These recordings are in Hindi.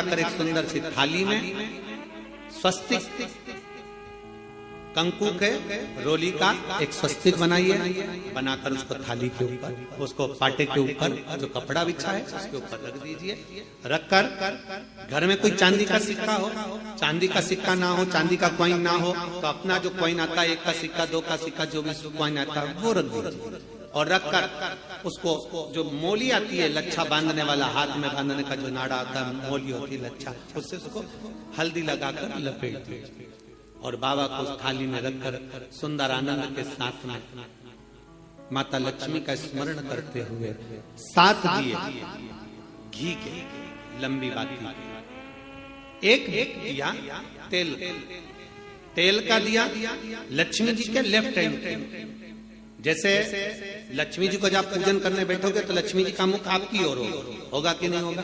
कर एक सुंदर सी थाली में स्वस्तिक कंकु के रोली का एक स्वस्तिक बनाइए, बनाकर उसको थाली के ऊपर, उसको पाटे के ऊपर जो कपड़ा बिछा है उसके ऊपर रख दीजिए। रखकर घर में कोई चांदी का सिक्का हो, चांदी का सिक्का ना हो, चांदी का कॉइन ना हो, तो अपना जो कॉइन आता है, 1 का सिक्का, 2 का सिक्का, जो भी कॉइन आता है वो रख दीजिए। और रखकर उसको जो मोली आती है, लच्छा बांधने वाला, हाथ में बांधने का जो नाड़ा आता है, मोली होती है लच्छा, उससे उसको हल्दी लगाकर लपेट दीजिए और बाबा को उस थाली में रखकर सुंदर आनंद के साथ में माता लक्ष्मी का स्मरण करते हुए 7 दिए घी के लंबी बाती, एक दिया तेल का दिया लक्ष्मी जी के लेफ्ट हैंड। जैसे लक्ष्मी जी को जब आप पूजन करने बैठोगे तो लक्ष्मी जी का मुख आपकी ओर होगा कि नहीं होगा?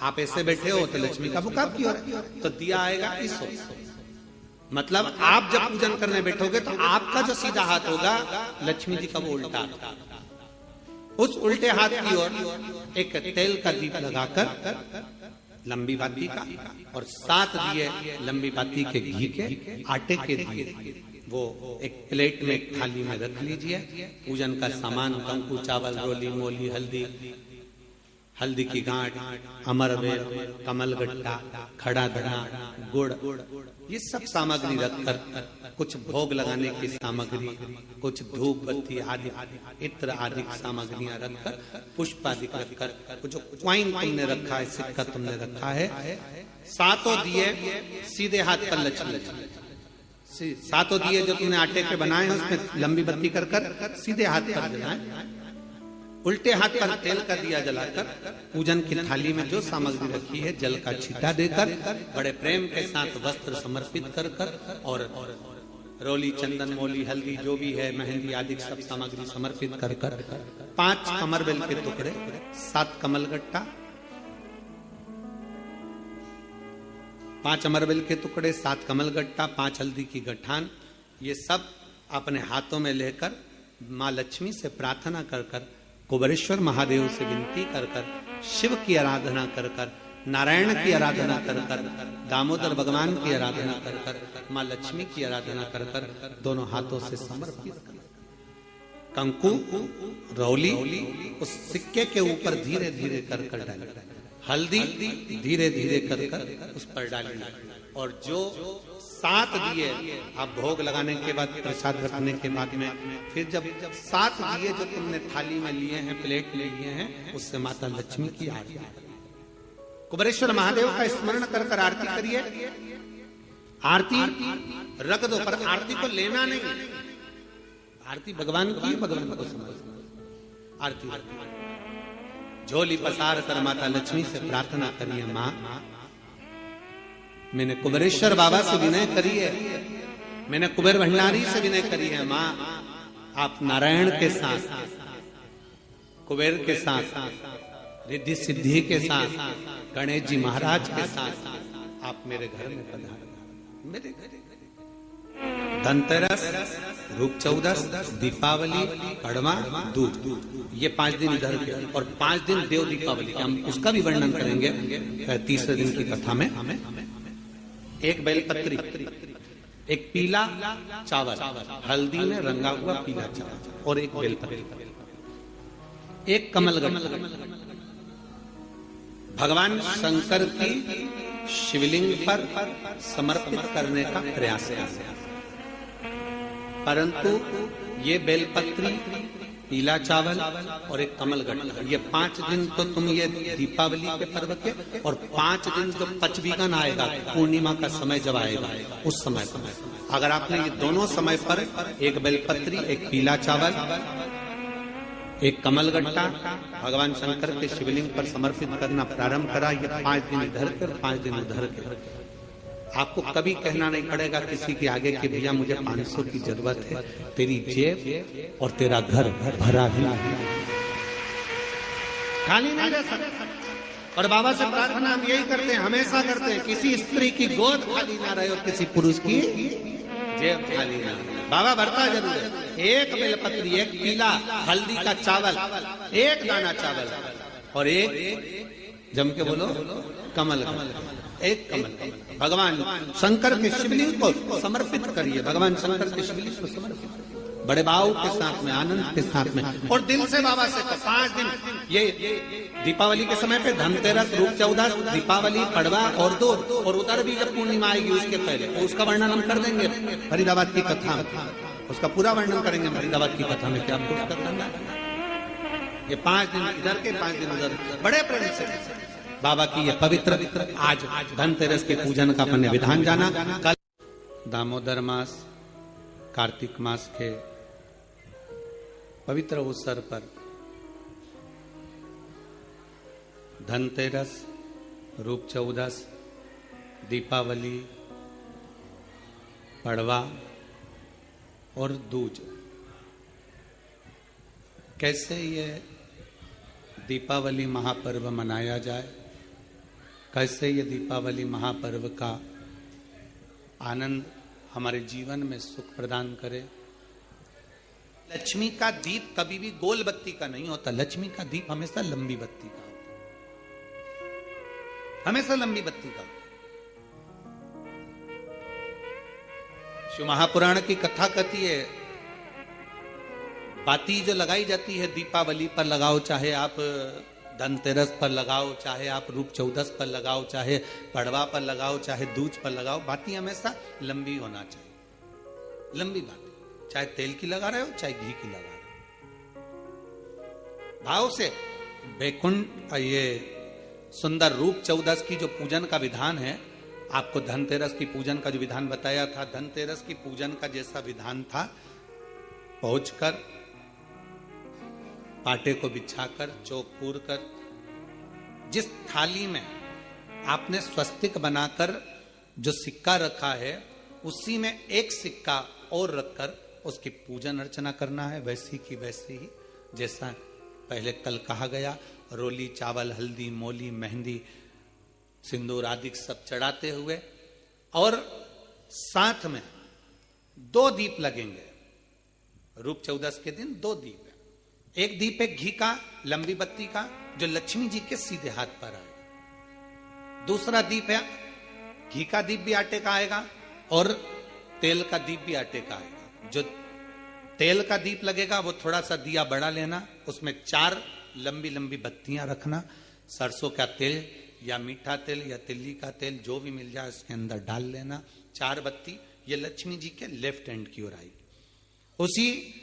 आप ऐसे बैठे हो तो लक्ष्मी का मुख आपकी ओर, तो दिया आएगा इस ओर। मतलब आप जब पूजन करने बैठोगे तो आपका जो सीधा हाथ होगा लक्ष्मी जी का वो उल्टा, उस उल्टे हाथ की ओर एक तेल का दीप लगाकर लंबी बाती का और 7 दिए लंबी बाती के घी के आटे के दिए वो एक प्लेट में, एक थाली में रख लीजिए। पूजन का सामान कंकु, चावल, रोली, मोली, हल्दी की गांठ, अमरवेल, कमलगट्टा, खड़ा धना, गुड़, ये सब सामग्री रखकर कुछ भोग लगाने की सामग्री, कुछ धूप बत्ती आदि इत्र आदि सामग्रियां रखकर, पुष्प आदि रखकर, जो क्वाइन तुमने रखा है, सिक्का तुमने रखा है, 7 दिए सीधे हाथ पर लक्ष्मी, 7 दिए जो तुमने आटे के बनाए हैं उसमें लंबी बत्ती कर सीधे हाथ पर जलाए। उल्टे हाथ पर तेल का दिया जलाकर पूजन की थाली में जो सामग्री रखी है जल का छींटा देकर बड़े प्रेम के साथ वस्त्र समर्पित कर और रोली, चंदन, मोली, हल्दी जो भी है, मेहंदी आदि सब सामग्री समर्पित कर 5 अमरबेल के टुकड़े, 7 कमलगट्टा, 5 अमरबेल के टुकड़े, 7 कमलगट्टा, 5 हल्दी की गठान, ये सब अपने हाथों में लेकर माँ लक्ष्मी से प्रार्थना कर कुबेरेश्वर महादेव से विनती कर शिव की आराधना कर नारायण की आराधना कर दामोदर भगवान की आराधना कर माँ लक्ष्मी की आराधना कर दोनों हाथों से समर्पित कर कंकु, रौली उस सिक्के के ऊपर धीरे धीरे कर डाली, हल्दी धीरे धीरे कर उस पर डाली, और जो 7 दिए आप भोग लगाने के बाद, प्रसाद रखने के बाद में, फिर जब 7 दिए जो तुमने थाली में लिए हैं, प्लेट में लिए हैं, उससे माता लक्ष्मी की आरती, कुबेरेश्वर महादेव का स्मरण कर आरती करिए। आरती रख दो, पर आरती को लेना नहीं, आरती भगवान की, भगवान को समझ। आरती झोली पसार कर माता लक्ष्मी से प्रार्थना करिए, माँ मैंने कुबेरेश्वर बाबा से विनय करी है, मैंने कुबेर भंडारी से विनय करी है, माँ आप नारायण के साथ, कुबेर के साथ, रिद्धि सिद्धि के साथ, गणेश जी महाराज के साथ आप मेरे घर में पधारो। मेरे घर धनतेरस, रूप चौदस, दीपावली, कड़वा, दूध, ये 5 दिन इधर के, और 5 दिन देव दीपावली, हम उसका भी वर्णन करेंगे 30वें दिन की कथा में। एक बेलपत्री, एक पीला चावल, हल्दी में रंगा हुआ पीला चावल, और एक बेलपत्री, एक कमलगट्टा, भगवान शंकर की शिवलिंग पर समर्पित करने का प्रयास है। परंतु ये बेलपत्री, पीला चावल और एक कमलगट्टा, ये 5 दिन तो तुम ये दीपावली के पर्व के, और 5 दिन जो पचवीगन आएगा, पूर्णिमा का समय जब आएगा, उस समय पर अगर आपने ये दोनों समय पर एक बेलपत्री, एक पीला चावल, एक कमलगट्टा भगवान शंकर के शिवलिंग पर समर्पित करना प्रारंभ करा, ये 5 दिन इधर के और 5 दिन उधर के, आपको कभी कहना नहीं पड़ेगा किसी के आगे कि भैया मुझे 500 की जरूरत है, तेरी जेब और तेरा घर भरा ही, खाली नहीं रह सकता। और बाबा से प्रार्थना हम यही करते हैं, हमेशा करते हैं, किसी स्त्री की गोद खाली ना रहे और किसी पुरुष की जेब खाली ना रहे। बाबा भरता जरूर है। एक बेलपत्री, एक पीला हल्दी का चावल, एक दाना चावल, और एक जम के बोलो कमल एक कमल भगवान शंकर के शिवलिंग को समर्पित करिए, भगवान शंकर के शिवलिंग को समर्पित, बड़े भाव के साथ में, आनंद के साथ में, और दिल से बाबा से 5 दिन। ये दीपावली के समय पे धनतेरस, रूप चौदस, दीपावली, पड़वा और दो, और उधर भी जब पूर्णिमा आएगी उसके पहले, तो उसका वर्णन हम कर देंगे फरीदाबाद की कथा में, उसका पूरा वर्णन करेंगे फरीदाबाद की कथा में, क्या आपको उसका करना है। ये 5 दिन इधर के 5 दिन उधर, बड़े प्रेम से बाबा की ये पवित्र आज धनतेरस के पूजन का अपने विधान जाना। कल दामोदर मास, कार्तिक मास के पवित्र अवसर पर धनतेरस, रूप चौदस, दीपावली, पड़वा और दूज, कैसे ये दीपावली महापर्व मनाया जाए, कैसे ये दीपावली महापर्व का आनंद हमारे जीवन में सुख प्रदान करे। लक्ष्मी का दीप कभी भी गोल बत्ती का नहीं होता, लक्ष्मी का दीप हमेशा लंबी बत्ती का होता, हमेशा लंबी बत्ती का होता। शिव महापुराण की कथा कहती है, बाती जो लगाई जाती है दीपावली पर लगाओ, चाहे आप धनतेरस पर लगाओ, चाहे आप रूप चौदस पर लगाओ, चाहे पड़वा पर लगाओ, चाहे दूज पर लगाओ, बाती हमेशा लंबी होना चाहिए, लंबी बाती, चाहे तेल की लगा रहे हो चाहे घी की लगा रहे हो, भाव से। बैकुंठ ये सुंदर रूप चौदस की जो पूजन का विधान है, आपको धनतेरस की पूजन का जो विधान बताया था, धनतेरस की पूजन का जैसा विधान था, पहुंचकर पाटे को बिछाकर, चौक पूर कर, जिस थाली में आपने स्वस्तिक बनाकर जो सिक्का रखा है, उसी में एक सिक्का और रखकर उसकी पूजन अर्चना करना है, वैसी की वैसी ही जैसा पहले कल कहा गया। रोली, चावल, हल्दी, मोली, मेहंदी, सिंदूर आदि सब चढ़ाते हुए, और साथ में 2 दीप लगेंगे। रूप चौदस के दिन 2 दीप है, एक दीप है घी का, लंबी बत्ती का, जो लक्ष्मी जी के सीधे हाथ पर आएगा। दूसरा दीप है घी का दीप भी आटे का आएगा, और तेल का दीप भी आटे का आएगा। जो तेल का दीप लगेगा वो थोड़ा सा दिया बड़ा लेना, उसमें 4 लंबी लंबी बत्तियां रखना, सरसों का तेल या मीठा तेल या तिल्ली का तेल जो भी मिल जाए उसके अंदर डाल लेना, 4 बत्ती, ये लक्ष्मी जी के लेफ्ट हैंड की ओर आएगी। उसी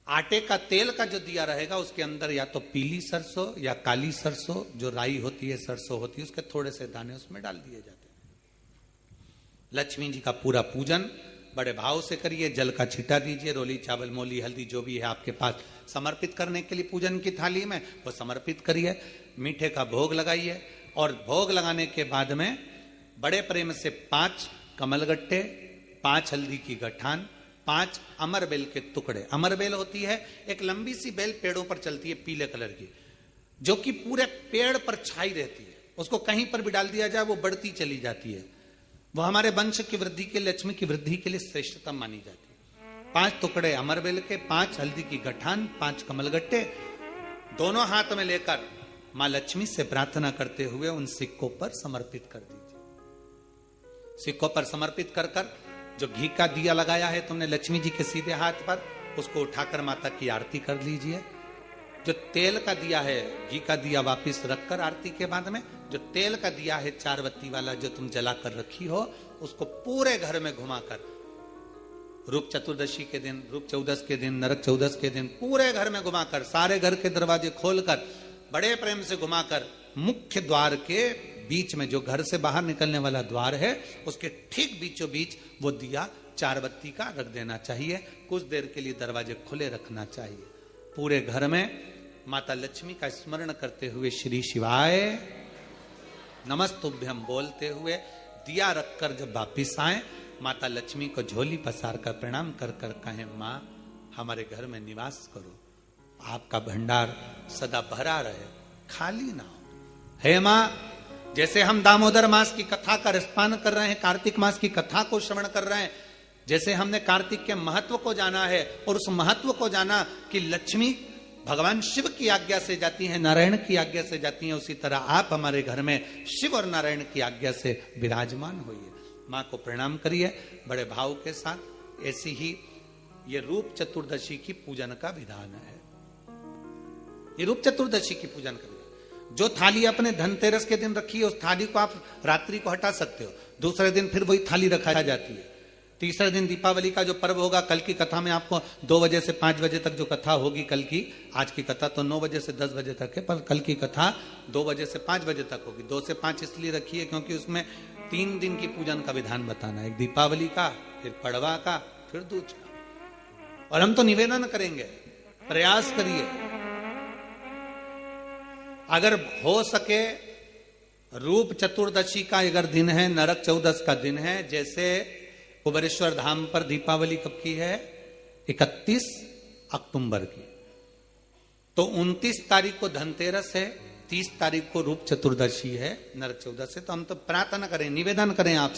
आटे का तेल का जो दिया रहेगा उसके अंदर या तो पीली सरसों या काली सरसों, जो राई होती है, सरसों होती है, उसके थोड़े से दाने उसमें डाल दिए जाते हैं। लक्ष्मी जी का पूरा पूजन बड़े भाव से करिए, जल का छींटा दीजिए, रोली, चावल, मोली, हल्दी जो भी है आपके पास समर्पित करने के लिए पूजन की थाली में, वो समर्पित करिए। मीठे का भोग लगाइए, और भोग लगाने के बाद में बड़े प्रेम से 5 कमलगट्टे, 5 हल्दी की गठान, 5 अमर बेल के टुकड़े। अमर बेल होती है एक लंबी सी बेल, पेड़ों पर चलती है, पीले कलर की, जो कि पूरे पेड़ पर छाई रहती है, उसको कहीं पर भी डाल दिया जाए वो बढ़ती चली जाती है। वो हमारे वंश की वृद्धि के, लक्ष्मी की वृद्धि के लिए श्रेष्ठतम मानी जाती है। 5 टुकड़े अमर बेल के, 5 हल्दी की गठान, 5 कमलगट्टे, दोनों हाथ में लेकर मां लक्ष्मी से प्रार्थना करते हुए उन सिक्कों पर समर्पित कर दीजिए। सिक्कों पर समर्पित कर कर जो घी का दिया लगाया है तुमने लक्ष्मी जी के सीधे हाथ पर, उसको उठाकर माता की आरती कर लीजिए। जो तेल का दिया है, घी का दिया वापिस रखकर आरती के बाद में, जो तेल का दिया है 4 बत्ती वाला जो तुम जला कर रखी हो, उसको पूरे घर में घुमाकर, रूप चतुर्दशी के दिन, रूप चौदस के दिन, नरक चौदस के दिन, पूरे घर में घुमाकर, सारे घर के दरवाजे खोलकर, बड़े प्रेम से घुमाकर, मुख्य द्वार के बीच में, जो घर से बाहर निकलने वाला द्वार है, उसके ठीक बीचों बीच वो दिया 4 बत्ती का रख देना चाहिए। कुछ देर के लिए दरवाजे खुले रखना चाहिए। पूरे घर में माता लक्ष्मी का स्मरण करते हुए, श्री शिवाय नमस्तुभ्यम बोलते हुए दिया रखकर जब वापिस आए, माता लक्ष्मी को झोली पसार कर प्रणाम कर कर कहें, मां हमारे घर में निवास करो, आपका भंडार सदा भरा रहे, खाली ना हो। हे मां, जैसे हम दामोदर मास की कथा का रसपान कर रहे हैं, कार्तिक मास की कथा को श्रवण कर रहे हैं, जैसे हमने कार्तिक के महत्व को जाना है और उस महत्व को जाना कि लक्ष्मी भगवान शिव की आज्ञा से जाती हैं, नारायण की आज्ञा से जाती हैं, उसी तरह आप हमारे घर में शिव और नारायण की आज्ञा से विराजमान होइए। मां को प्रणाम करिए बड़े भाव के साथ। ऐसी ही ये रूप चतुर्दशी की पूजन का विधान है। ये रूप चतुर्दशी की पूजन का विधान, जो थाली अपने धनतेरस के दिन रखी है उस थाली को आप रात्रि को हटा सकते हो, दूसरे दिन फिर वही थाली रखा जाती है। तीसरे दिन दीपावली का जो पर्व होगा, कल की कथा में आपको 2 बजे से 5 बजे तक जो कथा होगी कल की, आज की कथा तो 9 बजे से 10 बजे तक है, पर कल की कथा 2 बजे से 5 बजे तक होगी। 2 से 5 इसलिए रखी है क्योंकि उसमें 3 दिन की पूजन का विधान बताना है, एक दीपावली का, फिर पड़वा का, फिर दूज का। और हम तो निवेदन करेंगे, प्रयास करिए अगर हो सके रूप चतुर्दशी का अगर दिन है, नरक चौदस का दिन है, जैसे कुबेरेश्वर धाम पर दीपावली कब की है? 31 अक्टूबर की। तो 29 तारीख को धनतेरस है, 30 तारीख को रूप चतुर्दशी है, नरक चौदस है। तो हम तो प्रार्थना करें, निवेदन करें आपसे।